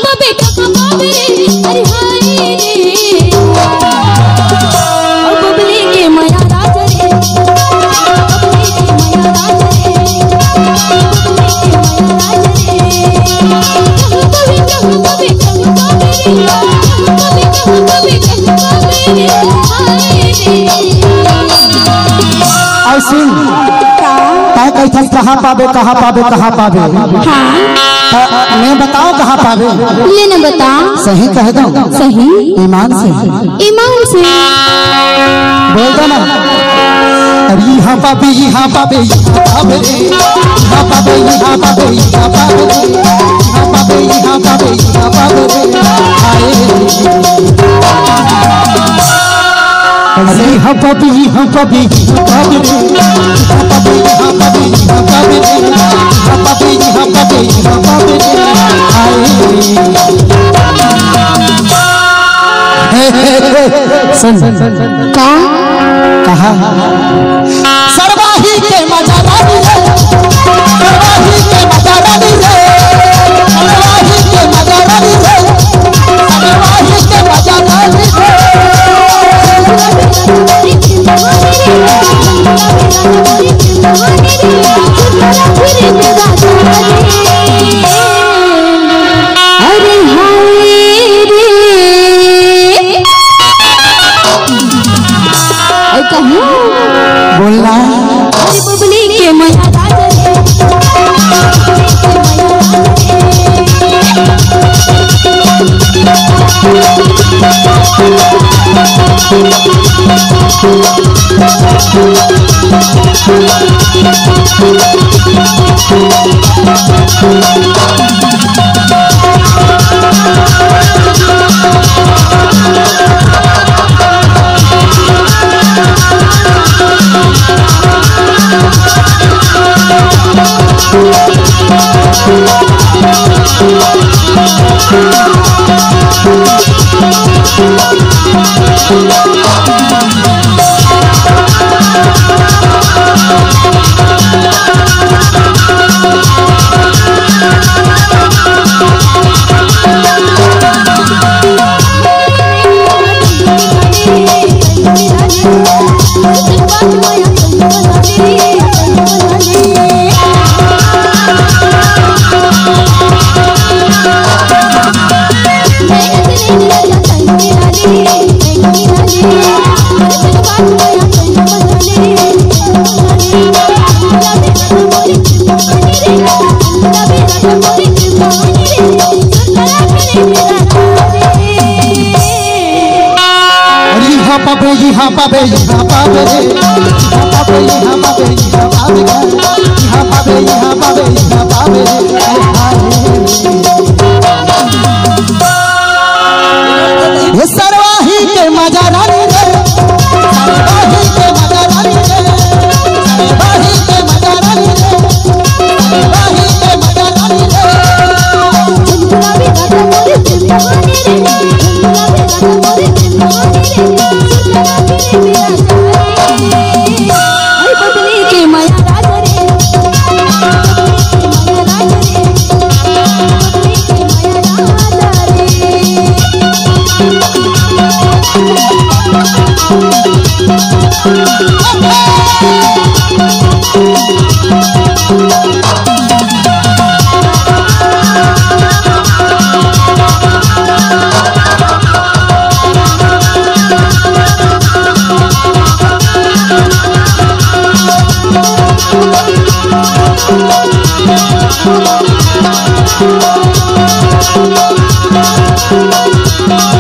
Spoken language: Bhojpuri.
पावे कहाँ पावे अरे हाय रे और बबली के माया राज रे बबली के माया राज रे बबली के माया राज रे कहाँ पावे कहाँ पावे कहाँ पावे रे हाय रे। और सुन कहथन कहाँ पावे कहाँ पावे कहाँ पावे। हाँ मैं बताओ कहाँ पावे। ले न बता। सही कह दो। सही ईमान से। ईमान से बोल दो ना। अरे यहाँ पावे यहाँ पावे यहाँ पावे यहाँ पावे यहाँ पावे यहाँ पावे यहाँ पावे यहाँ पावे यहाँ पावे आए अरे यहाँ पावे यहाँ पावे यहाँ पावे यहाँ पावे यहाँ पावे यहाँ पावे यहाँ पावे यहाँ पावे यहाँ पावे आए सुन कहा सरवाही के मजा रानी रे सरवाही के मजा रानी रे सरवाही के मजा रानी रे सरवाही के मजा रानी रे अरे हाय रे कहूँ बोलना अरे बबली के माया राज रे यहाँ पावे यहाँ पावे यहाँ पावे यहाँ पावे यहाँ पावे यहाँ पावे यहाँ पावे यहाँ पावे यहाँ पावे ये सरवाही के मजा रानी रे सरवाही के मजा रानी रे सरवाही के मजा रानी रे सरवाही के मजा रानी रे बबली के माया राज रे Oh